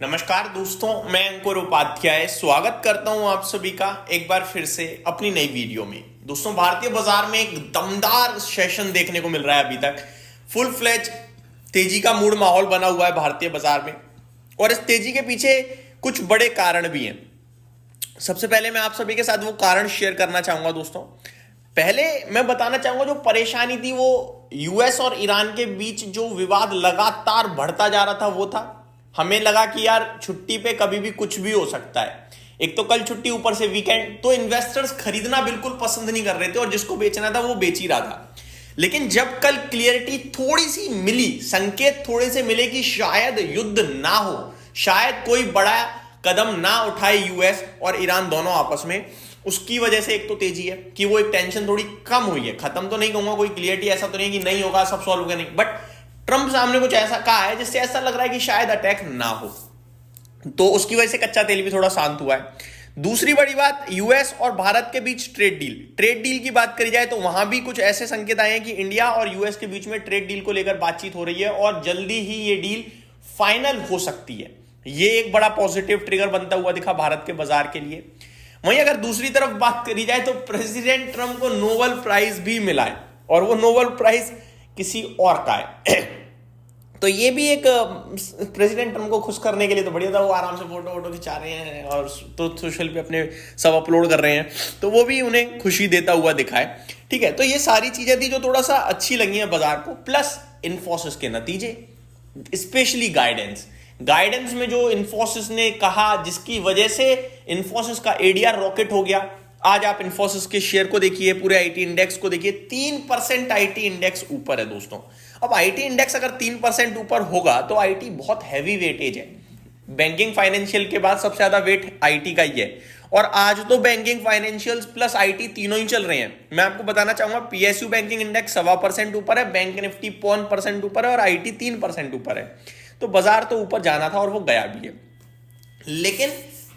नमस्कार दोस्तों, मैं अंकुर उपाध्याय स्वागत करता हूं आप सभी का एक बार फिर से अपनी नई वीडियो में। दोस्तों, भारतीय बाजार में एक दमदार सेशन देखने को मिल रहा है। अभी तक फुल फ्लेज तेजी का मूड माहौल बना हुआ है भारतीय बाजार में, और इस तेजी के पीछे कुछ बड़े कारण भी हैं। सबसे पहले मैं आप सभी के साथ वो कारण शेयर करना चाहूंगा। दोस्तों, पहले मैं बताना चाहूंगा जो परेशानी थी वो यूएस और ईरान के बीच जो विवाद लगातार बढ़ता जा रहा था वो था। हमें लगा कि यार छुट्टी पे कभी भी कुछ भी हो सकता है। एक तो कल छुट्टी, ऊपर से वीकेंड, तो इन्वेस्टर्स खरीदना बिल्कुल पसंद नहीं कर रहे थे और जिसको बेचना था वो बेच ही रहा था। लेकिन जब कल क्लियरिटी थोड़ी सी मिली, संकेत थोड़े से मिले कि शायद युद्ध ना हो, शायद कोई बड़ा कदम ना उठाए यूएस और ईरान दोनों आपस में, उसकी वजह से एक तो तेजी है कि वो एक टेंशन थोड़ी कम हुई है। खत्म तो नहीं कहूंगा, कोई क्लियरिटी ऐसा तो नहीं कि नहीं होगा, सब सॉल्व हो गया, नहीं, बट ट्रंप सामने कुछ ऐसा कहा है जिससे ऐसा लग रहा है कि शायद अटैक ना हो, तो उसकी वजह से कच्चा तेल भी थोड़ा शांत हुआ है। दूसरी बड़ी बात, यूएस और भारत के बीच ट्रेड डील की बात करी जाए तो वहां भी कुछ ऐसे संकेत आए हैं कि इंडिया और यूएस के बीच में ट्रेड डील को लेकर बातचीत हो रही है और जल्दी ही ये डील फाइनल हो सकती है। ये एक बड़ा पॉजिटिव ट्रिगर बनता हुआ दिखा भारत के बाजार के लिए। वहीं अगर दूसरी तरफ बात करी जाए तो प्रेसिडेंट ट्रंप को नोबेल प्राइज भी मिला है, और वो नोबेल प्राइज किसी और का है। तो ये भी एक प्रेसिडेंट ट्रंप को खुश करने के लिए तो बढ़िया था। वो आराम से फोटो वोटो खिंचा रहे हैं और तो सोशल पे अपने सब अपलोड कर रहे हैं, तो वो भी उन्हें खुशी देता हुआ दिखा है। ठीक है, तो ये सारी चीजें थी जो थोड़ा सा अच्छी लगी है बाजार को, प्लस इन्फोसिस के नतीजे, स्पेशली गाइडेंस में जो इन्फोसिस ने कहा, जिसकी वजह से इन्फोसिस का एडीआर रॉकेट हो गया। आज आप इन्फोसिस के शेयर को देखिए, पूरे आईटी इंडेक्स को देखिए, 3% आईटी इंडेक्स ऊपर है। दोस्तों, अब आईटी इंडेक्स अगर 3% ऊपर होगा तो आईटी बहुत हैवी वेटेज है। बैंकिंग फाइनेंशियल के बाद सबसे ज्यादा वेट आईटी का ही है, और आज तो बैंकिंग फाइनेंशियल प्लस आईटी तीनों ही चल रहे हैं। मैं आपको बताना चाहूंगा, पीएसयू बैंकिंग इंडेक्स 1.25% ऊपर है, बैंक निफ्टी 0.5% ऊपर है और आईटी 3% ऊपर है। तो बाजार तो ऊपर जाना था और वो गया भी है। लेकिन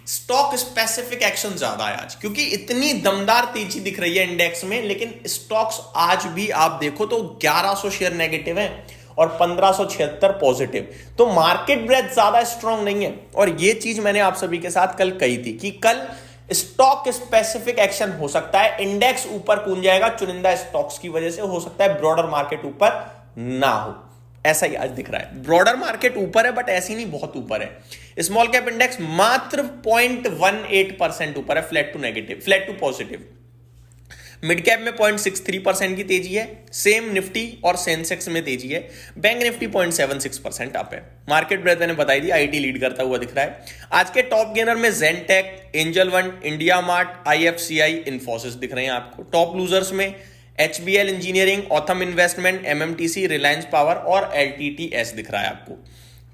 स्टॉक स्पेसिफिक एक्शन ज्यादा है आज, क्योंकि इतनी दमदार तेजी दिख रही है इंडेक्स में, लेकिन स्टॉक्स आज भी आप देखो तो 1100 शेयर नेगेटिव है और 1576 पॉजिटिव। तो मार्केट ब्रेथ ज्यादा स्ट्रांग नहीं है, और ये चीज मैंने आप सभी के साथ कल कही थी कि कल स्टॉक स्पेसिफिक एक्शन हो सकता है। इंडेक्स ऊपर कूद जाएगा चुनिंदा स्टॉक्स की वजह से, हो सकता है ब्रॉडर मार्केट ऊपर ना हो। ऐसा ही आज दिख रहा है, ब्रॉडर मार्केट ऊपर है बट ऐसी नहीं बहुत ऊपर है। स्मॉल कैप इंडेक्स मात्र 0.18% ऊपर है, flat to positive. Mid cap में 0.63% की तेजी है, सेम निफ्टी और सेंसेक्स में तेजी है। बैंक निफ्टी 0.76% अप है। मार्केट ब्रेथ मैंने बताई दी, आईटी लीड करता हुआ दिख रहा है। आज के टॉप गेनर में Zentech, Angel One, India Mart, IFCI, Infosys दिख रहे हैं आपको। टॉप लूजर्स में HBL engineering, Authum investment, MMTC, Reliance Power और एलटीटीएस दिख रहा है आपको।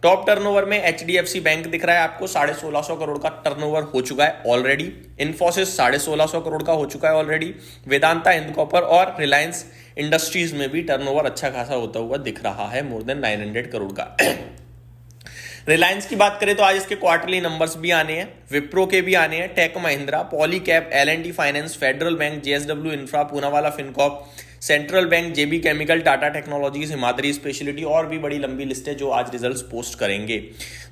टॉप टर्नओवर में एचडीएफसी बैंक दिख रहा है आपको, 1650 करोड़ का टर्नओवर हो चुका है ऑलरेडी। इन्फोसिस 1650 करोड़ का हो चुका है ऑलरेडी। वेदांता, हिंद कॉपर और रिलायंस इंडस्ट्रीज में भी टर्नओवर अच्छा खासा होता हुआ दिख रहा है, मोर देन 900 करोड़ का। रिलायंस की बात करें तो आज इसके क्वार्टरली नंबर्स भी आने हैं, विप्रो के भी आने हैं, Tech Mahindra, Polycab, L and T Finance, Federal Bank, JSW Infra, Poonawalla Fincorp, Central Bank, JB Chemical, Tata Technologies, Himadri Speciality, और भी बड़ी लंबी लिस्ट है जो आज रिजल्ट्स पोस्ट करेंगे।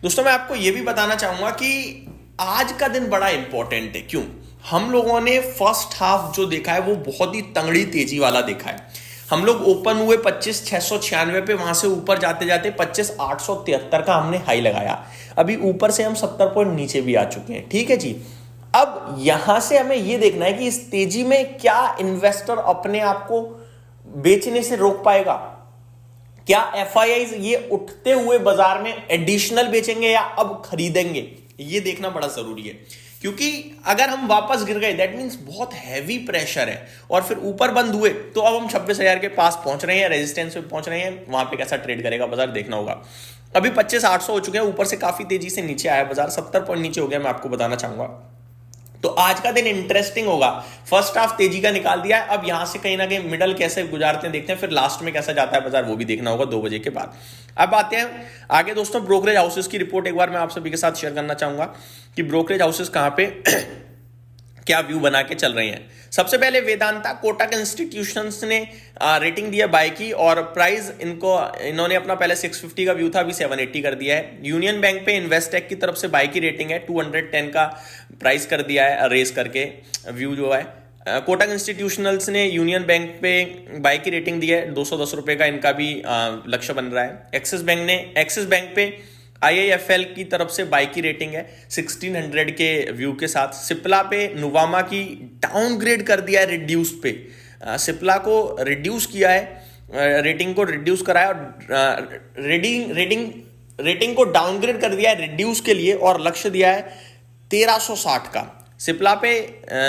दोस्तों, मैं आपको यह भी बताना चाहूंगा कि आज का दिन बड़ा इंपॉर्टेंट है। क्यों? हम लोगों ने फर्स्ट हाफ जो देखा है वो बहुत ही तंगड़ी तेजी वाला देखा है। हम लोग ओपन हुए 25,696 पे, वहां से ऊपर जाते जाते 25,873 का हमने हाई लगाया। अभी ऊपर से हम 70 पॉइंट नीचे भी आ चुके हैं। ठीक है जी, अब यहां से हमें यह देखना है कि इस तेजी में क्या इन्वेस्टर अपने आप को बेचने से रोक पाएगा। क्या एफआईआईज ये उठते हुए बाजार में एडिशनल बेचेंगे या अब खरीदेंगे, ये देखना बड़ा जरूरी है। क्योंकि अगर हम वापस गिर गए दैट मींस बहुत हैवी प्रेशर है, और फिर ऊपर बंद हुए तो अब हम 26,000 के पास पहुंच रहे हैं, रेजिस्टेंस पे पहुंच रहे हैं। वहां पे कैसा ट्रेड करेगा बाजार देखना होगा। अभी 25,800 हो चुके हैं, ऊपर से काफी तेजी से नीचे आया बाजार, 70 पॉइंट नीचे हो गया, मैं आपको बताना चाहूंगा। तो आज का दिन इंटरेस्टिंग होगा। फर्स्ट हाफ तेजी का निकाल दिया है, अब यहां से कहीं ना कहीं मिडल कैसे गुजारते हैं देखते हैं, फिर लास्ट में कैसा जाता है बाजार वो भी देखना होगा 2 बजे के बाद। अब आते हैं आगे। दोस्तों, ब्रोकरेज हाउसेस की रिपोर्ट एक बार मैं आप सभी के साथ शेयर करना चाहूंगा कि ब्रोकरेज हाउसेस कहां पे क्या व्यू बना के चल रहे हैं। सबसे पहले वेदांता, कोटक इंस्टीट्यूशंस ने रेटिंग दिया बाय की और प्राइस इन्होंने अपना पहले 650 का व्यू था, अभी 780 कर दिया है। यूनियन बैंक पे इन्वेस्टेक की तरफ से बाय की रेटिंग है, 210 का प्राइस कर दिया है रेस करके व्यू जो है। कोटक इंस्टीट्यूशनल्स ने यूनियन बैंक पे बाय की रेटिंग दी है, 210 रुपए का इनका भी लक्ष्य बन रहा है। एक्सिस बैंक पे IIFL की तरफ से बाय की रेटिंग है 1600 के व्यू के साथ। सिप्ला पे नुवामा की डाउनग्रेड कर दिया है रिड्यूस पे, सिप्ला को रिड्यूस किया है, रेटिंग को रिड्यूस करा है और रेटिंग को डाउनग्रेड कर दिया है रिड्यूस के लिए और लक्ष्य दिया है 1360 का। सिप्ला पे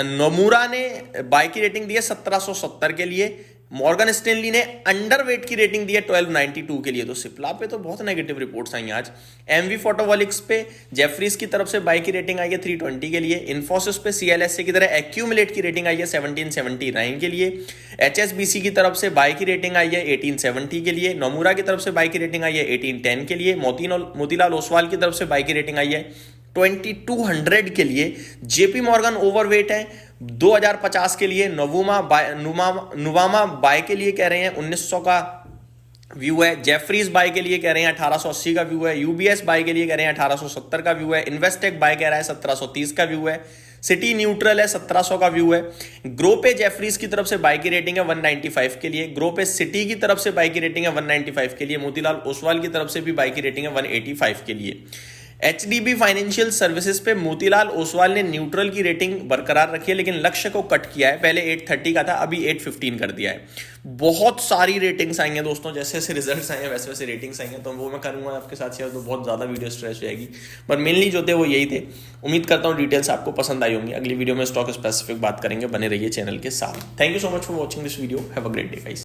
नोमुरा ने बाय की रेटिंग दी है 1770 के लिए। मॉर्गन स्टैनली ने अंडरवेट की रेटिंग दी है 1292 के लिए। तो सिप्ला पे तो बहुत नेगेटिव रिपोर्ट्स आई हैं आज। एमवी फोटोवॉलिक्स पे जेफरीज की तरफ से बाय की रेटिंग आई है 320 के लिए। इन्फोसिस पे CLSA की तरह एक्यूमुलेट की रेटिंग आई है 1779 के लिए। HSBC की तरफ से बाय की रेटिंग आई है 1870 के लिए। नोमुरा की तरफ से बाय की रेटिंग आई है 1810 के लिए। मोतीलाल ओसवाल की तरफ से बाय की रेटिंग आई है 2200 के लिए। जेपी मॉर्गन ओवरवेट है 2050 के लिए। नुवामा बाय के लिए कह रहे हैं 1900 का व्यू है। जेफरीज बाय के लिए कह रहे हैं 1880 का व्यू है। यूबीएस बाय के लिए कह रहे हैं 1870 का व्यू है। इन्वेस्टेक बाय कह रहा है 1730 का व्यू है। सिटी न्यूट्रल है 1700 का व्यू है। ग्रो पे जेफरीज की तरफ से बाय की रेटिंग है 195 के लिए। ग्रो पे सिटी की तरफ से बाय की रेटिंग है 195 के लिए। मोतीलाल ओसवाल की तरफ से भी बाय की रेटिंग है 185 के लिए। HDB फाइनेंशियल सर्विसेज पे मोतीलाल ओसवाल ने न्यूट्रल की रेटिंग बरकरार रखी है, लेकिन लक्ष्य को कट किया है। पहले 830 का था, अभी 815 कर दिया है। बहुत सारी रेटिंग्स आई हैं दोस्तों, जैसे जैसे रिजल्ट्स आए हैं वैसे वैसे रेटिंग्स आई हैं, तो वो मैं करूंगा आपके साथ शेयर, तो बहुत ज़्यादा वीडियो स्ट्रेच जाएगी। पर मेनली जो थे वो यही थे। उम्मीद करता हूँ डिटेल्स आपको पसंद आई होंगी। अगली वीडियो में स्टॉक स्पेसिफिक बात करेंगे, बने रहिए चैनल के साथ। Thank you so much for watching this video. Have a great day guys.